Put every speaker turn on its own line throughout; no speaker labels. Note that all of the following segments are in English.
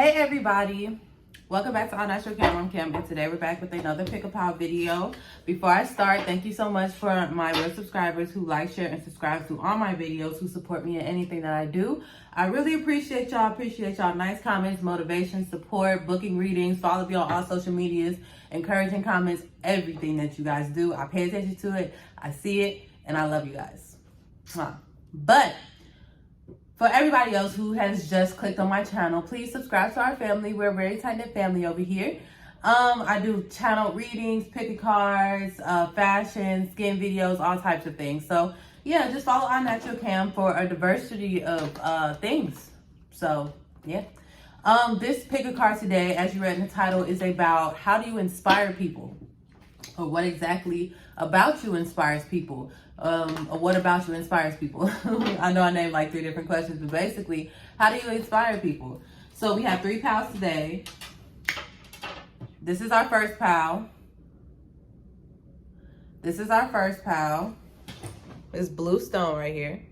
Hey everybody, welcome back to AllNaturalKam. I'm Kim, and today we're back with another Pick a Pile video. Before I start, thank you so much for my real subscribers who like, share, and subscribe to all my videos, who support me in anything that I do. I really appreciate y'all. Nice comments, motivation, support, booking readings, follow me on all social medias, encouraging comments, everything that you guys do. I pay attention to it, I see it, and I love you guys. But for everybody else who has just clicked on my channel, please subscribe to our family. We're a very tight-knit family over here. I do channel readings, pick cards, fashion, skin videos, all types of things. So yeah, just follow AllNaturalKam for a diversity of things. So yeah. This pick a card today, as you read in the title, is about how do you inspire people? Or what exactly about you inspires people? Or what about you inspires people? I know I named like 3 different questions, but basically, how do you inspire people? So we have 3 piles today. This is our first pile. This is our first pile. This blue stone right here.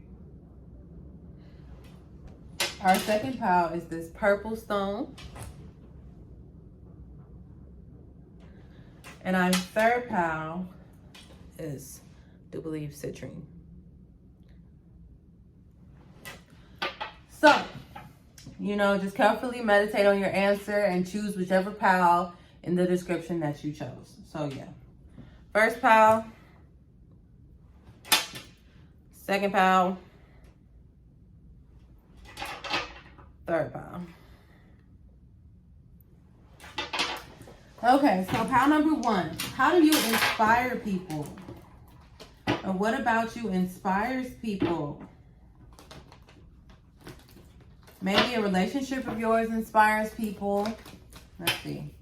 Our second pile is this purple stone. And our third pile is, I do believe, citrine. So, just carefully meditate on your answer and choose whichever pile in the description that you chose. So yeah, first pile, second pile, third pile. Okay, so pile number 1, how do you inspire people? Or what about you inspires people? Maybe a relationship of yours inspires people. Let's see.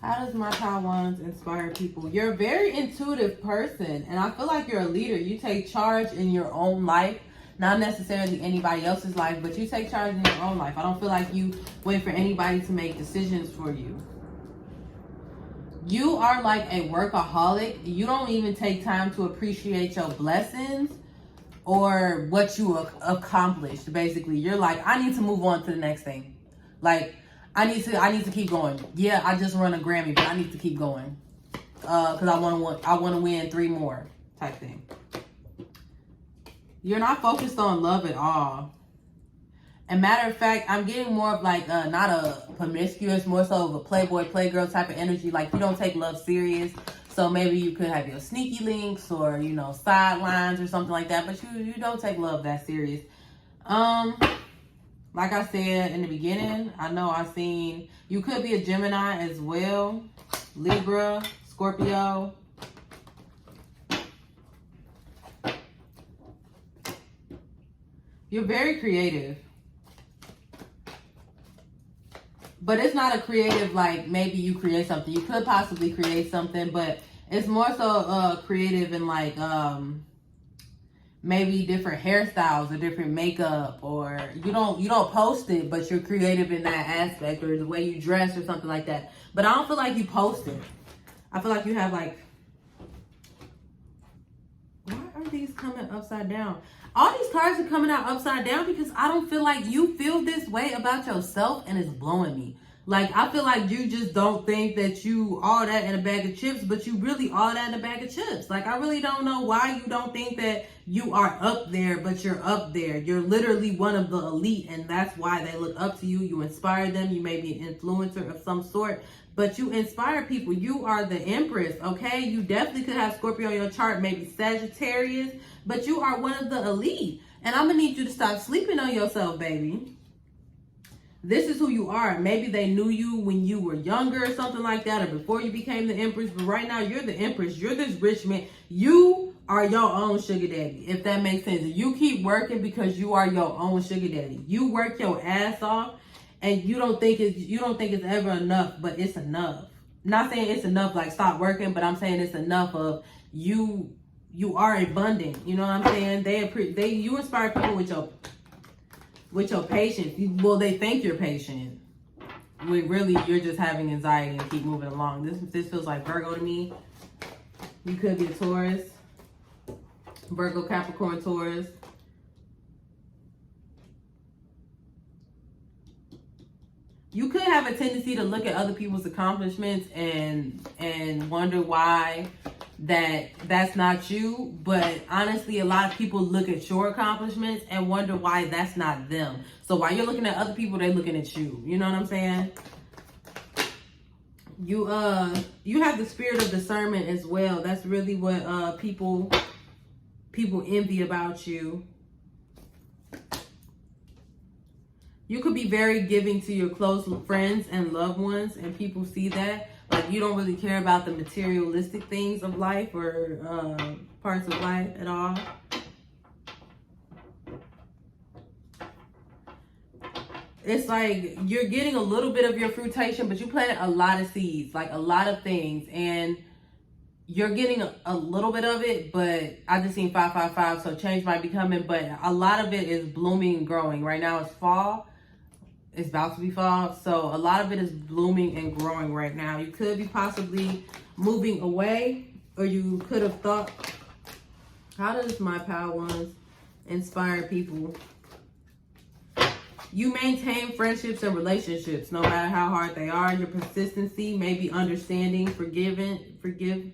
How does my pile 1 inspire people? You're a very intuitive person, and I feel like you're a leader. You take charge in your own life, not necessarily anybody else's life, but you take charge in your own life. I don't feel like you wait for anybody to make decisions for you. You are like a workaholic. You don't even take time to appreciate your blessings or what you accomplished. Basically, you're like, I need to move on to the next thing. Like, I need to keep going. Yeah, I just won a Grammy, but I need to keep going because I want to win 3 more type thing. You're not focused on love at all. And matter of fact, I'm getting more of like not a promiscuous, more so of a playboy, playgirl type of energy. Like, you don't take love serious. So maybe you could have your sneaky links or, sidelines or something like that. But you don't take love that serious. Like I said in the beginning, I know I've seen, you could be a Gemini as well. Libra, Scorpio. You're very creative. But it's not a creative, like maybe you create something. You could possibly create something, but it's more so creative in like maybe different hairstyles or different makeup, or you don't post it, but you're creative in that aspect, or the way you dress or something like that. But I don't feel like you post it. I feel like you have like, why are these coming upside down? All these cards are coming out upside down because I don't feel like you feel this way about yourself, and it's blowing me. Like, I feel like you just don't think that you all that in a bag of chips, but you really all that in a bag of chips. Like, I really don't know why you don't think that you are up there, but you're up there. You're literally one of the elite, and that's why they look up to you. You inspire them. You may be an influencer of some sort, but you inspire people. You are the Empress, okay? You definitely could have Scorpio on your chart, maybe Sagittarius, but you are one of the elite. And I'm going to need you to stop sleeping on yourself, baby. This is who you are. Maybe they knew you when you were younger or something like that, or before you became the Empress. But right now, you're the Empress. You're this rich man. You are your own sugar daddy, if that makes sense. You keep working because you are your own sugar daddy. You work your ass off, and you don't think it's ever enough, but it's enough. Not saying it's enough like stop working, but I'm saying it's enough of you are abundant. You know what I'm saying? You inspire people with your patience. Well, they think you're patient, when really you're just having anxiety and keep moving along. This feels like Virgo to me. You could be a Taurus, Virgo, Capricorn, Taurus. you could have a tendency to look at other people's accomplishments and wonder why that's not you. But honestly, a lot of people look at your accomplishments and wonder why that's not them. So while you're looking at other people, they're looking at you. You know what I'm saying? You have the spirit of discernment as well. That's really what people envy about you. You could be very giving to your close friends and loved ones, and people see that. Like, you don't really care about the materialistic things of life or parts of life at all. It's like you're getting a little bit of your fruitation, but you planted a lot of seeds, like a lot of things, and you're getting a little bit of it. But I just seen 555, so change might be coming, but a lot of it is blooming and growing. Right now it's fall. It's about to be fall, so a lot of it is blooming and growing right now. You could be possibly moving away, or you could have thought, how does my power ones inspire people? You maintain friendships and relationships no matter how hard they are. Your persistency, maybe understanding, forgive.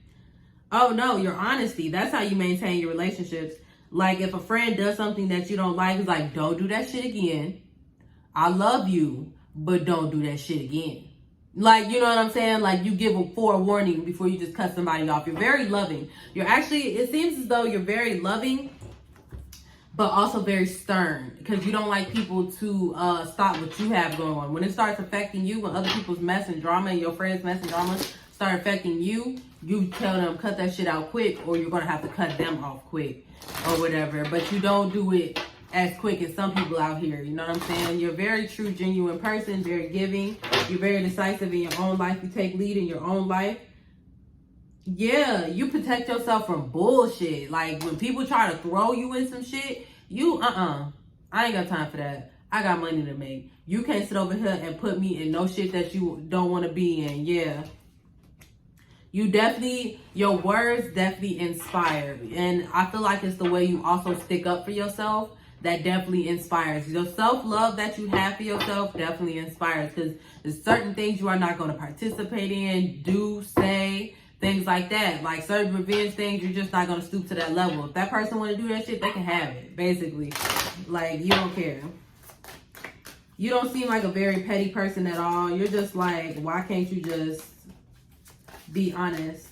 Oh no, your honesty. That's how you maintain your relationships. Like, if a friend does something that you don't like, it's like, don't do that shit again. I love you, but don't do that shit again. Like, you know what I'm saying? Like, you give a forewarning before you just cut somebody off. You're very loving. It seems as though you're very loving, but also very stern, because you don't like people to stop what you have going on. When it starts affecting you, when other people's mess and drama and your friends' mess and drama start affecting you, you tell them, cut that shit out quick, or you're going to have to cut them off quick or whatever. But you don't do it as quick as some people out here. You know what I'm saying? You're a very true, genuine person, very giving. You're very decisive in your own life. You take lead in your own life. Yeah, you protect yourself from bullshit. Like, when people try to throw you in some shit, I ain't got time for that. I got money to make. You can't sit over here and put me in no shit that you don't want to be in. Yeah. Your words definitely inspire. And I feel like it's the way you also stick up for yourself that definitely inspires. Your self-love that you have for yourself definitely inspires, because there's certain things you are not going to participate in, do, say, things like that. Like, certain revenge things, you're just not going to stoop to that level. If that person want to do that shit, they can have it, basically. Like, you don't care. You don't seem like a very petty person at all. You're just like, why can't you just be honest?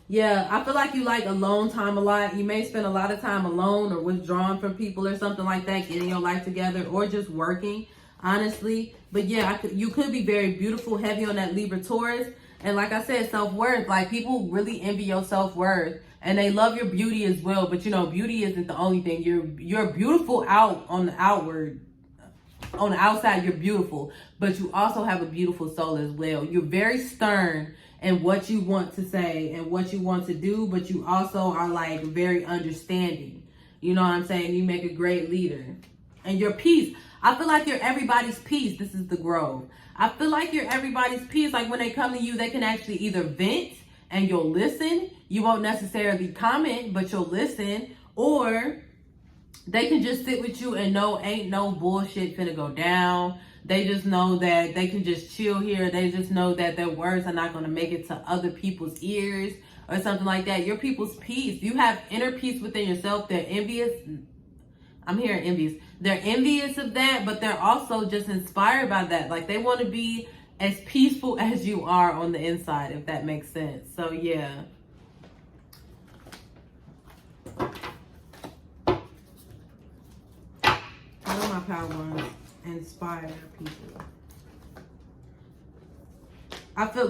Yeah, I feel like you like alone time a lot. You may spend a lot of time alone or withdrawn from people or something like that, getting your life together, or just working, honestly. But yeah, you could be very beautiful, heavy on that Libra Taurus. And like I said, self-worth. Like, people really envy your self-worth, and they love your beauty as well. But you know, beauty isn't the only thing. You're beautiful out on the outward. On the outside, you're beautiful, but you also have a beautiful soul as well. You're very stern in what you want to say and what you want to do, but you also are like very understanding. You know what I'm saying? You make a great leader. And your peace. I feel like you're everybody's peace. This is the Grove. I feel like you're everybody's peace. Like, when they come to you, they can actually either vent and you'll listen. You won't necessarily comment, but you'll listen. Or they can just sit with you and know ain't no bullshit finna go down. They just know that they can just chill here. They just know that their words are not going to make it to other people's ears or something like that. Your people's peace. You have inner peace within yourself. They're envious. I'm hearing envious. They're envious of that, but they're also just inspired by that. Like, they want to be as peaceful as you are on the inside, if that makes sense. So, yeah. How do my power ones inspire people? I feel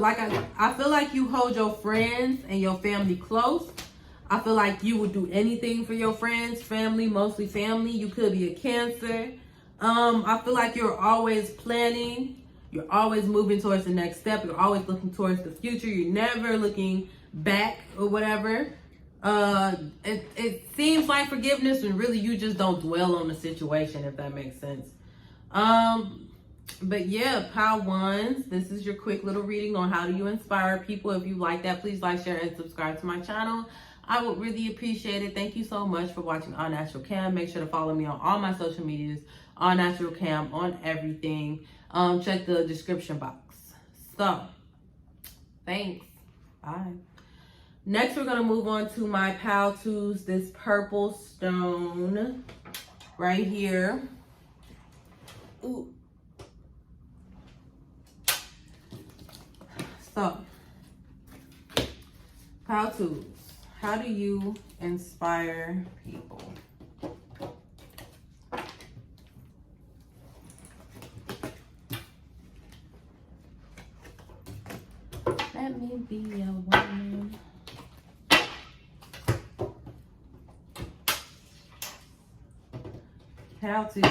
like you hold your friends and your family close. I feel like you would do anything for your friends, family, mostly family. You could be a Cancer. I feel like you're always planning. You're always moving towards the next step. You're always looking towards the future. You're never looking back or whatever. It seems like forgiveness, and really you just don't dwell on the situation, if that makes sense. But yeah, Power Ones, this is your quick little reading on how do you inspire people. If you like that, please like, share, and subscribe to my channel. I would really appreciate it. Thank you so much for watching AllNaturalKam. Make sure to follow me on all my social medias, AllNaturalKam on everything. Check the description box. So, thanks. Bye. Next, we're going to move on to my Pal Twos, this purple stone right here. Ooh. So, Pal Twos, how do you inspire people? Let me be a woman. Pal Twos.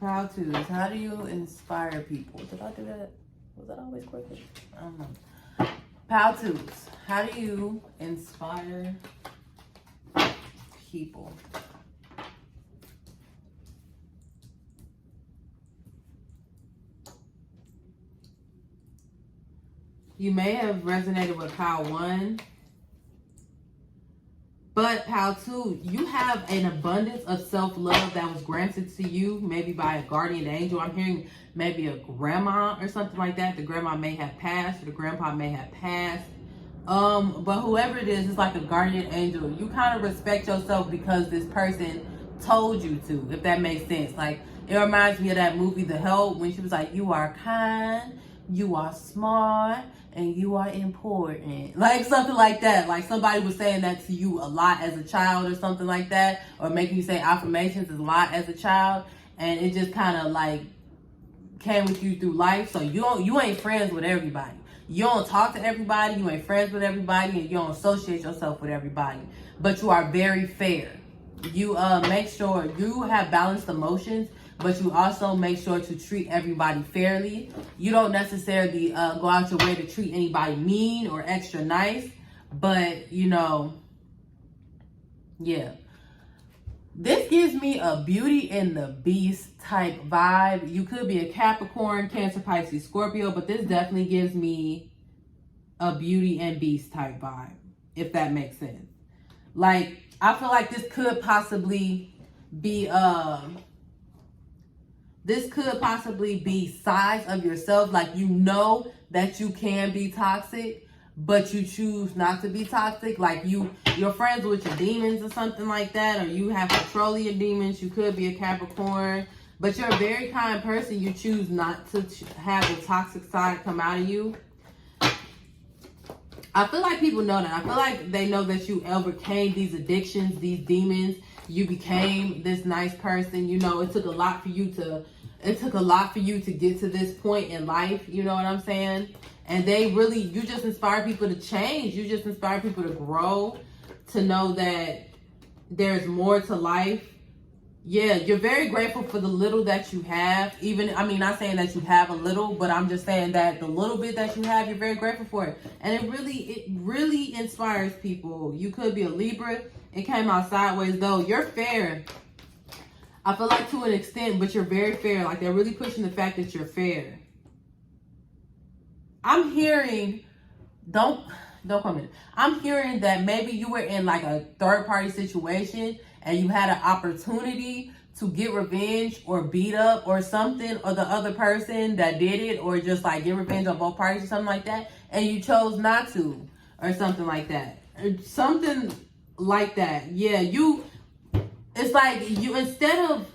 Pal Twos, how do you inspire people? Did I do that? Was that always crooked? I don't know. Pal Twos, how do you inspire people? You may have resonated with Pal 1. But Pal 2, you have an abundance of self-love that was granted to you, maybe by a guardian angel. I'm hearing maybe a grandma or something like that. The grandma may have passed, or the grandpa may have passed. But whoever it is, it's like a guardian angel. You kind of respect yourself because this person told you to, if that makes sense. Like, it reminds me of that movie, The Help, when she was like, you are kind, you are smart, and you are important. Like something like that. Like somebody was saying that to you a lot as a child or something like that. Or making you say affirmations a lot as a child. And it just kind of like came with you through life. So you ain't friends with everybody. You don't talk to everybody. You ain't friends with everybody. And you don't associate yourself with everybody. But you are very fair. You make sure you have balanced emotions, but you also make sure to treat everybody fairly. You don't necessarily go out your way to treat anybody mean or extra nice, but you know, yeah. This gives me a Beauty and the Beast type vibe. You could be a Capricorn, Cancer, Pisces, Scorpio, but this definitely gives me a Beauty and Beast type vibe, if that makes sense. Like, I feel like this could possibly be sides of yourself. Like, you know that you can be toxic, but you choose not to be toxic. Like, you're friends with your demons or something like that, or you have control of your demons. You could be a Capricorn, but you're a very kind person. You choose not to have the toxic side come out of you. I feel like people know that. I feel like they know that you overcame these addictions, these demons. You became this nice person. You know, it took a lot for you to get to this point in life. You know what I'm saying? And you just inspire people to change. You just inspire people to grow, to know that there's more to life. Yeah, you're very grateful for the little that you have. Not saying that you have a little, but I'm just saying that the little bit that you have, you're very grateful for it. And it really inspires people. You could be a Libra. It came out sideways though. You're fair. I feel like to an extent, but you're very fair. Like, they're really pushing the fact that you're fair. I'm hearing, don't come in. I'm hearing that maybe you were in like a third party situation and you had an opportunity to get revenge or beat up or something, or the other person that did it, or just like get revenge on both parties or something like that, and you chose not to, or something like that. Something like that. Yeah, it's like you, instead of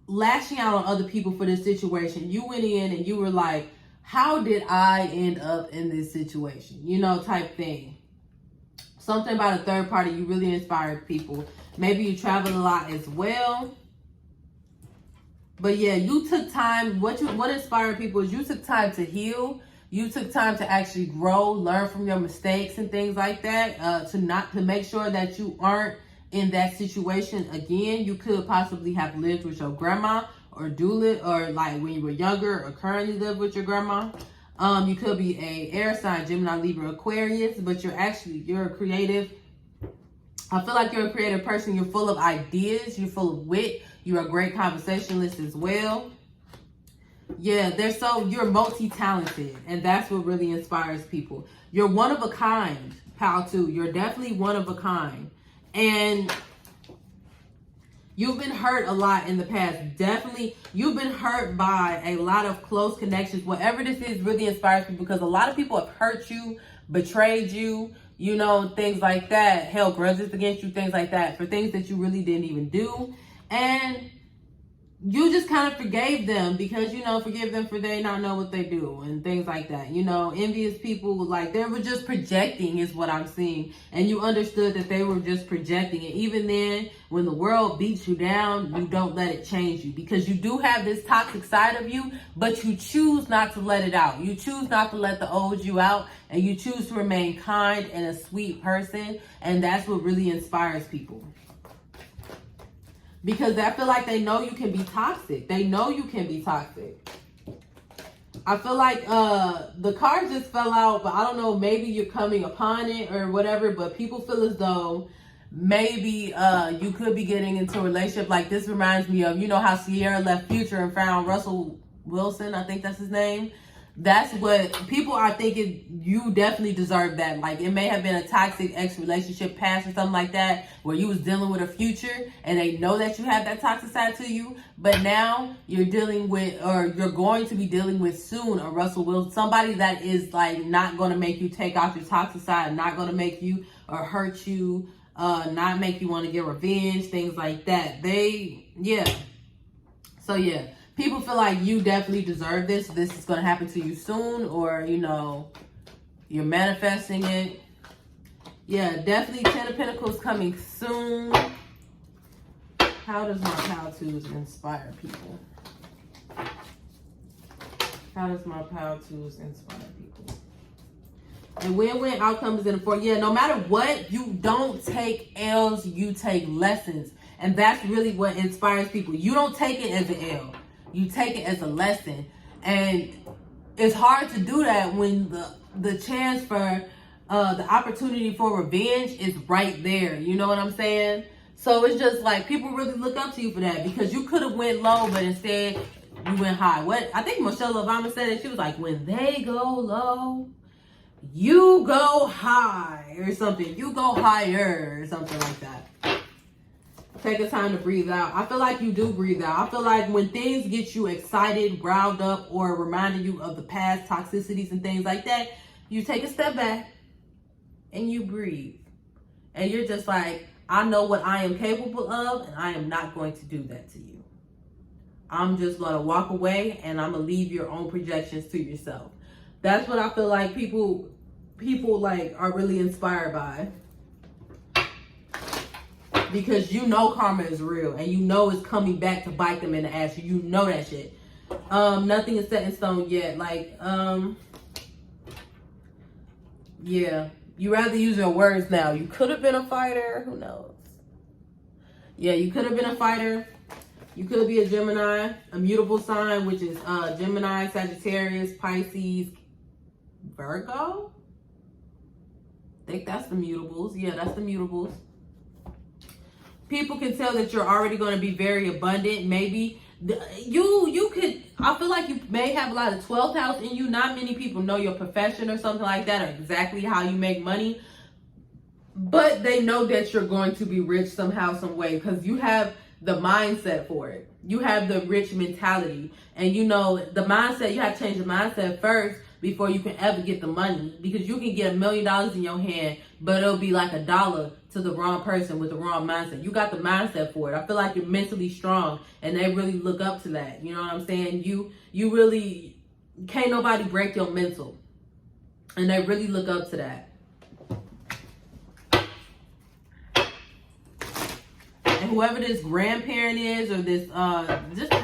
lashing out on other people for this situation, you went in and you were like, how did I end up in this situation? You know, type thing. Something about a third party, you really inspired people. Maybe you traveled a lot as well. But yeah, you took time. What inspired people is you took time to heal. You took time to actually grow, learn from your mistakes and things like that. To make sure that you aren't in that situation again. You could possibly have lived with your grandma, or or like when you were younger, or currently live with your grandma. You could be a air sign, Gemini, Libra, Aquarius, but you're a creative. I feel like you're a creative person. You're full of ideas. You're full of wit. You're a great conversationalist as well. Yeah, you're multi-talented, and that's what really inspires people. You're one of a kind, pal, too. You're definitely one of a kind. And you've been hurt a lot in the past. Definitely, you've been hurt by a lot of close connections. Whatever this is really inspires me, because a lot of people have hurt you, betrayed you, you know, things like that. Held grudges against you, things like that, for things that you really didn't even do. And you just kind of forgave them because, you know, forgive them for they not know what they do and things like that. You know, envious people, like, they were just projecting is what I'm seeing. And you understood that they were just projecting. And even then, when the world beats you down, you don't let it change you, because you do have this toxic side of you, but you choose not to let it out. You choose not to let the old you out, and you choose to remain kind and a sweet person. And that's what really inspires people. Because I feel like they know you can be toxic. They know you can be toxic. I feel like the card just fell out, but I don't know, maybe you're coming upon it or whatever, but people feel as though maybe you could be getting into a relationship. Like, this reminds me of, you know how Sierra left Future and found Russell Wilson, I think that's his name. That's what people are thinking. You definitely deserve that. Like, it may have been a toxic ex-relationship past or something like that, where you was dealing with a future and they know that you have that toxic side to you, but now you're dealing with, or you're going to be dealing with soon, a Russell Wilson, somebody that is like not going to make you take off your toxic side, not going to make you or hurt you, not make you want to get revenge, things like that. So yeah. People feel like you definitely deserve this. This is going to happen to you soon, or, you know, you're manifesting it. Yeah, definitely 10 of Pentacles coming soon. How does my how-tos inspire people? How does my how-tos inspire people? And win-win outcomes in the 4. Yeah, no matter what, you don't take L's, you take lessons. And that's really what inspires people. You don't take it as an L. You take it as a lesson. And it's hard to do that when the chance for the opportunity for revenge is right there. You know what I'm saying? So it's just like people really look up to you for that, because you could have went low, but instead you went high. What I think Michelle Obama said, that she was like, when they go low, you go high, or something. You go higher, or something like that. Take a time to breathe out. I feel like you do breathe out. I feel like when things get you excited, riled up, or reminding you of the past toxicities and things like that, you take a step back and you breathe. And you're just like, I know what I am capable of, and I am not going to do that to you. I'm just going to walk away, and I'm going to leave your own projections to yourself. That's what I feel like people like are really inspired by. Because you know karma is real, and you know it's coming back to bite them in the ass. You know that shit. Nothing is set in stone yet. Like, yeah. You rather use your words now. You could have been a fighter. Who knows? Yeah, you could have been a fighter. You could be a Gemini, a mutable sign, which is Gemini, Sagittarius, Pisces, Virgo. I think that's the mutables. Yeah, that's the mutables. People can tell that you're already going to be very abundant. Maybe you could, I feel like you may have a lot of 12th house in you. Not many people know your profession or something like that, or exactly how you make money. But they know that you're going to be rich somehow, some way, because you have the mindset for it. You have the rich mentality. And you know, the mindset, you have to change the mindset first before you can ever get the money. Because you can get $1 million in your hand, but it'll be like $1 to the wrong person with the wrong mindset. You got the mindset for it. I feel like you're mentally strong, and they really look up to that. You know what I'm saying? You really, can't nobody break your mental. And they really look up to that. And whoever this grandparent is, or this,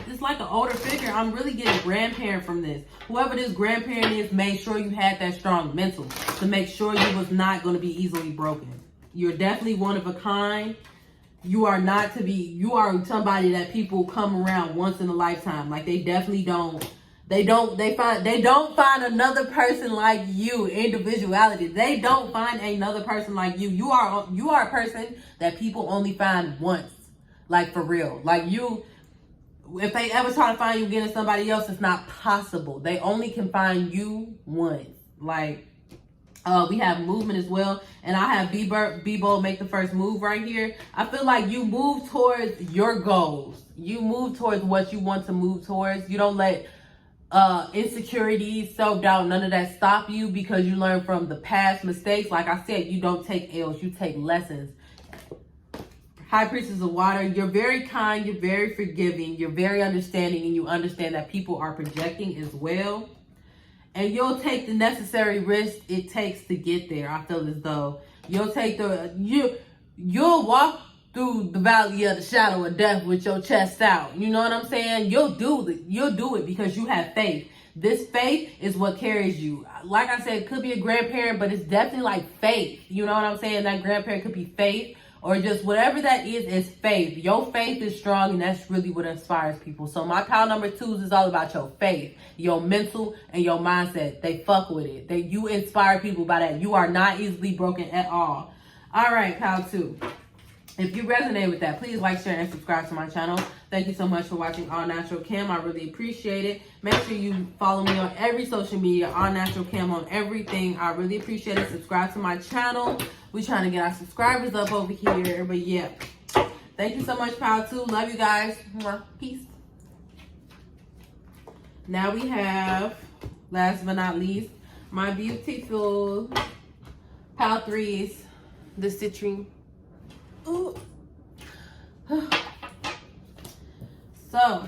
it's like an older figure. I'm really getting grandparent from this. Whoever this grandparent is made sure you had that strong mental to make sure you was not going to be easily broken. You're definitely one of a kind. You are not to be, you are somebody that people come around once in a lifetime. Like, they definitely don't find another person like you. Individuality. They don't find another person like you. You are a person that people only find once. Like, for real. Like, you, if they ever try to find you getting somebody else, it's not possible. They only can find you once. Like, We have movement as well. And I have be bold, make the first move right here. I feel like you move towards your goals. You move towards what you want to move towards. You don't let insecurities, self-doubt, none of that stop you, because you learn from the past mistakes. Like I said, you don't take L's, you take lessons. High Priestess of Water, you're very kind, you're very forgiving, you're very understanding, and you understand that people are projecting as well. And you'll take the necessary risk it takes to get there. I feel as though you'll take you'll walk through the valley of the shadow of death with your chest out. You know what I'm saying? You'll do it because you have faith. This faith is what carries you. Like I said, it could be a grandparent, but it's definitely like faith. You know what I'm saying? That grandparent could be faith, or just whatever that is faith. Your faith is strong, and that's really what inspires people. So my pile number 2s is all about your faith, your mental, and your mindset. They fuck with it. You inspire people by that. You are not easily broken at all. All right, pile 2. If you resonate with that, please like, share, and subscribe to my channel. Thank you so much for watching AllNaturalKam. I really appreciate it. Make sure you follow me on every social media, AllNaturalKam on everything. I really appreciate it. Subscribe to my channel. We're trying to get our subscribers up over here. But yeah, thank you so much, pile 2. Love you guys. Peace. Now we have, last but not least, my beautiful pile 3s, the citrine. Ooh. So,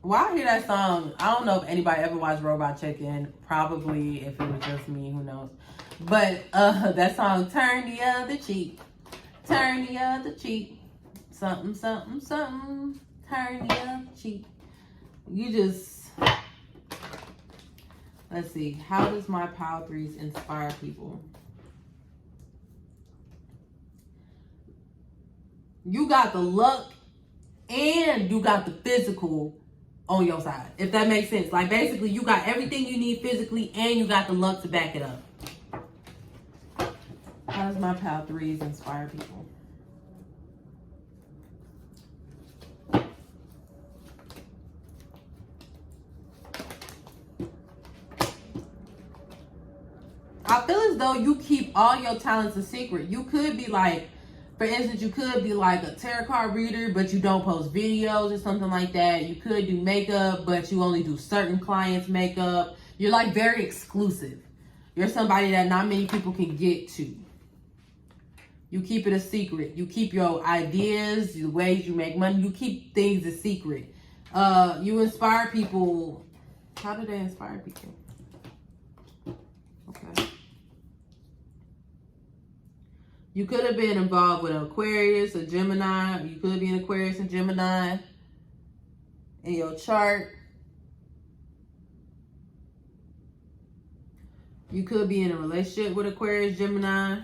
while I hear that song, I don't know if anybody ever watched Robot Chicken. Probably, if it was just me, who knows. But that song, turn the other cheek, turn the other cheek, something, something, something, turn the other cheek. You just, let's see, how does my pile 3s inspire people? You got the luck and you got the physical on your side, if that makes sense. Like, basically, you got everything you need physically and you got the luck to back it up. How does my pile 3s inspire people? I feel as though you keep all your talents a secret. You could be like, for instance, you could be like a tarot card reader, but you don't post videos or something like that. You could do makeup, but you only do certain clients' makeup. You're like very exclusive. You're somebody that not many people can get to. You keep it a secret. You keep your ideas, the ways you make money. You keep things a secret. You inspire people. How do they inspire people? Okay. You could have been involved with an Aquarius, a Gemini. You could be an Aquarius and Gemini in your chart. You could be in a relationship with Aquarius, Gemini.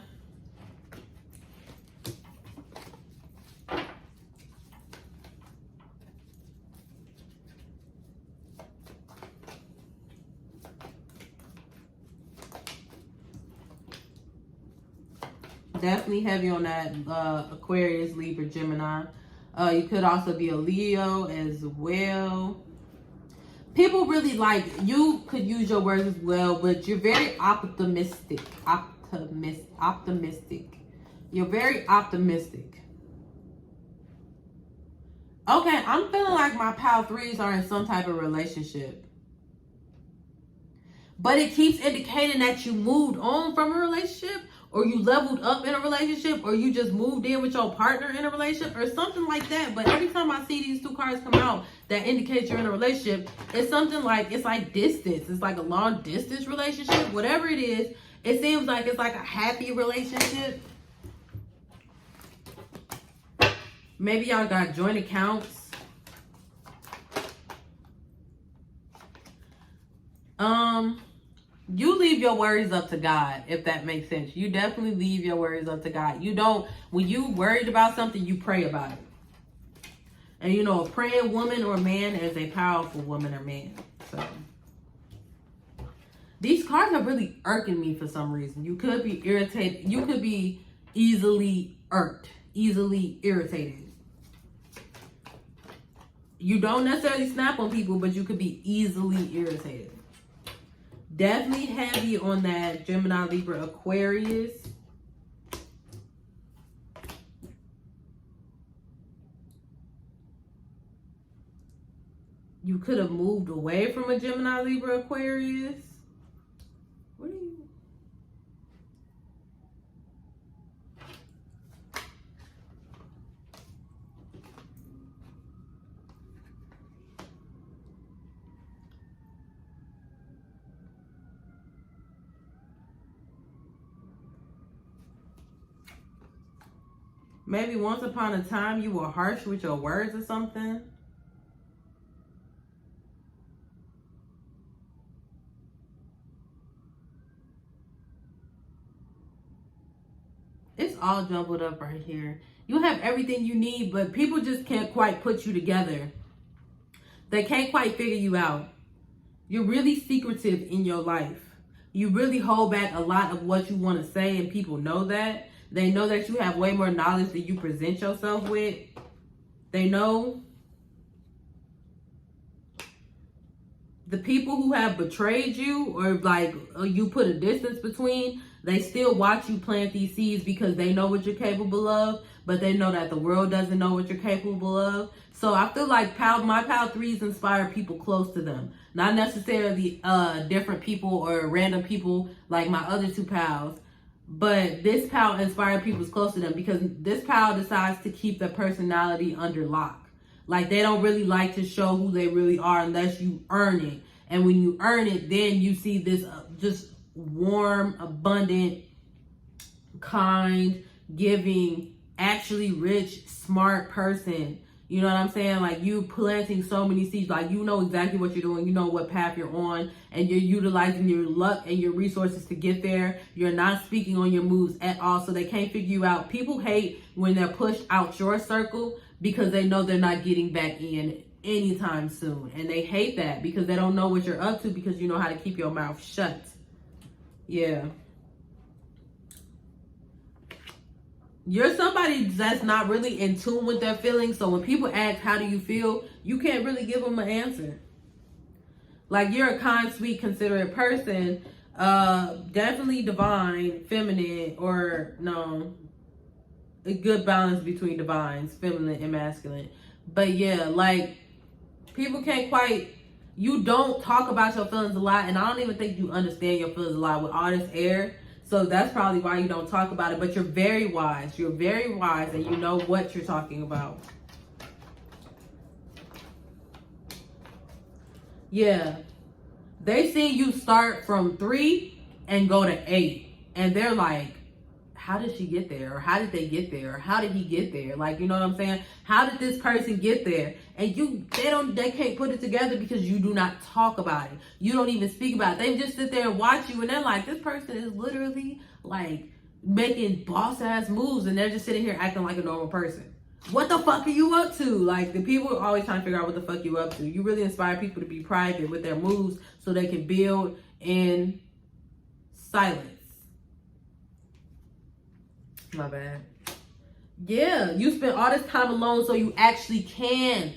Definitely heavy on that Aquarius, Libra, Gemini. You could also be a Leo as well. People really like, you could use your words as well, but you're very optimistic. Optimistic. You're very optimistic. Okay, I'm feeling like my pile 3s are in some type of relationship. But it keeps indicating that you moved on from a relationship, or you leveled up in a relationship, or you just moved in with your partner in a relationship, or something like that. But every time I see these 2 cards come out that indicate you're in a relationship, it's something like, it's like distance. It's like a long distance relationship. Whatever it is, it seems like it's like a happy relationship. Maybe y'all got joint accounts. You leave your worries up to God, if that makes sense. You definitely leave your worries up to God. You don't, when you worried about something, you pray about it. And you know, a praying woman or man is a powerful woman or man. So these cards are really irking me for some reason. You could be irritated. You could be easily irked. easily irritated. You don't necessarily snap on people, but you could be easily irritated. Definitely heavy on that Gemini, Libra, Aquarius. You could have moved away from a Gemini, Libra, Aquarius. What are you? Maybe once upon a time you were harsh with your words or something. It's all jumbled up right here. You have everything you need, but people just can't quite put you together. They can't quite figure you out. You're really secretive in your life. You really hold back a lot of what you want to say, and people know that. They know that you have way more knowledge than you present yourself with. They know. The people who have betrayed you, or like you put a distance between, they still watch you plant these seeds because they know what you're capable of, but they know that the world doesn't know what you're capable of. So I feel like my Pal 3s inspire people close to them. Not necessarily different people or random people like my other two pals. But this Pal inspires people close to them because this Pal decides to keep their personality under lock. Like, they don't really like to show who they really are unless you earn it. And when you earn it, then you see this just warm, abundant, kind, giving, actually rich, smart person. You know what I'm saying? Like, you planting so many seeds. Like, you know exactly what you're doing. You know what path you're on. And you're utilizing your luck and your resources to get there. You're not speaking on your moves at all, so they can't figure you out. People hate when they're pushed out your circle because they know they're not getting back in anytime soon. And they hate that because they don't know what you're up to because you know how to keep your mouth shut. Yeah. You're somebody that's not really in tune with their feelings. So when people ask, how do you feel? You can't really give them an answer. Like, you're a kind, sweet, considerate person. Definitely divine, feminine, or no, a good balance between divines, feminine and masculine. But yeah, like, people can't quite, you don't talk about your feelings a lot. And I don't even think you understand your feelings a lot with all this air. So that's probably why you don't talk about it. But you're very wise. You're very wise and you know what you're talking about. Yeah. They see you start from 3 and go to 8. And they're like, how did she get there? Or how did they get there? Or how did he get there? Like, you know what I'm saying? How did this person get there? And they can't put it together because you do not talk about it. You don't even speak about it. They just sit there and watch you and they're like, this person is literally like making boss ass moves and they're just sitting here acting like a normal person. What the fuck are you up to? Like, the people are always trying to figure out what the fuck you up to. You really inspire people to be private with their moves so they can build in silence. My bad. Yeah, you spend all this time alone so you actually can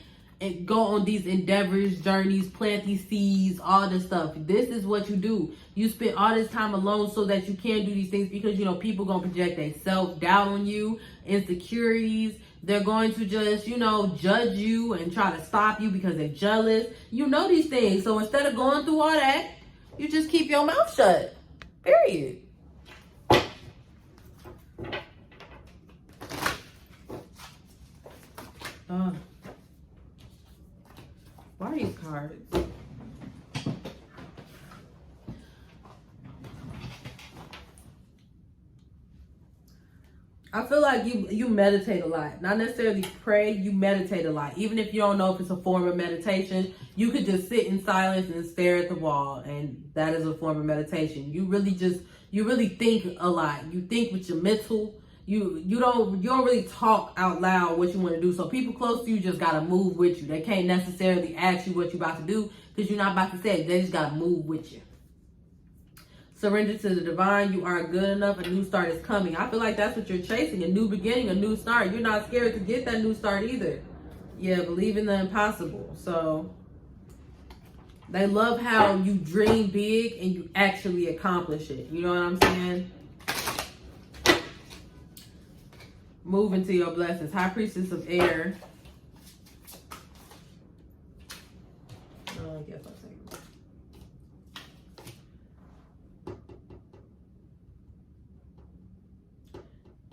go on these endeavors, journeys, plant these seeds, all this stuff. This is what you do. You spend all this time alone so that you can do these things because, you know, people gonna project their self-doubt on you, insecurities. They're going to just, you know, judge you and try to stop you because they're jealous. You know these things. So instead of going through all that, you just keep your mouth shut. Period. Why are these cards? I feel like you meditate a lot. Not necessarily pray, you meditate a lot. Even if you don't know if it's a form of meditation, you could just sit in silence and stare at the wall, and that is a form of meditation. You really think a lot. You think with your mental. You don't really talk out loud what you want to do. So people close to you just gotta move with you. They can't necessarily ask you what you're about to do because you're not about to say it. They just gotta move with you. surrender to the divine. You are good enough. A new start is coming. I feel like that's what you're chasing. A new beginning, a new start. You're not scared to get that new start either. Yeah, believe in the impossible. So they love how you dream big and you actually accomplish it. You know what I'm saying? Move into your blessings. High Priestess of Air. I guess I'll take it.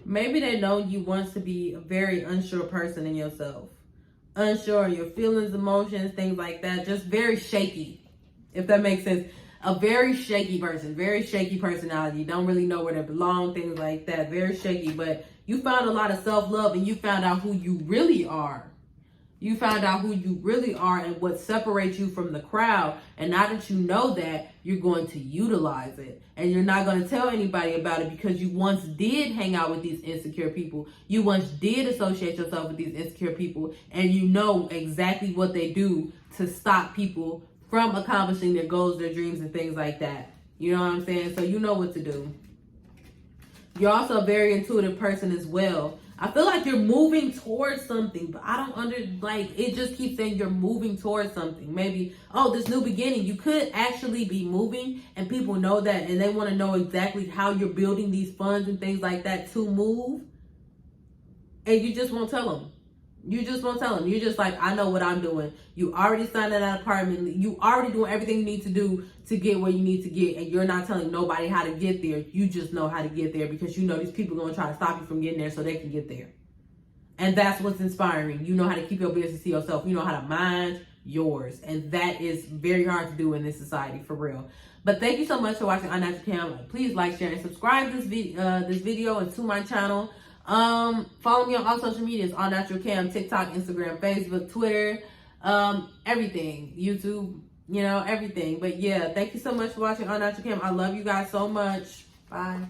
Maybe they know you once to be a very unsure person in yourself. Unsure of your feelings, emotions, things like that. Just very shaky, if that makes sense. A very shaky person, very shaky personality. Don't really know where they belong, things like that. Very shaky, but you found a lot of self-love and you found out who you really are. You found out who you really are and what separates you from the crowd. And now that you know that, you're going to utilize it. And you're not going to tell anybody about it because you once did hang out with these insecure people. You once did associate yourself with these insecure people. And you know exactly what they do to stop people from accomplishing their goals, their dreams, and things like that. You know what I'm saying? So you know what to do. You're also a very intuitive person as well. I feel like you're moving towards something, but I don't it just keeps saying you're moving towards something. Maybe, oh, this new beginning, you could actually be moving and people know that and they want to know exactly how you're building these funds and things like that to move. And you just won't tell them. You just won't tell them. You're just like, I know what I'm doing. You already signed that apartment. You already doing everything you need to do to get where you need to get. And you're not telling nobody how to get there. You just know how to get there because you know these people are going to try to stop you from getting there so they can get there. And that's what's inspiring. You know how to keep your business to yourself. You know how to mind yours. And that is very hard to do in this society, for real. But thank you so much for watching AllNaturalKam. Please like, share, and subscribe this video and to my channel. Follow me on all social medias, AllNaturalKam, TikTok, Instagram, Facebook, Twitter, everything, YouTube, you know, everything. But yeah, thank you so much for watching AllNaturalKam. I love you guys so much. Bye.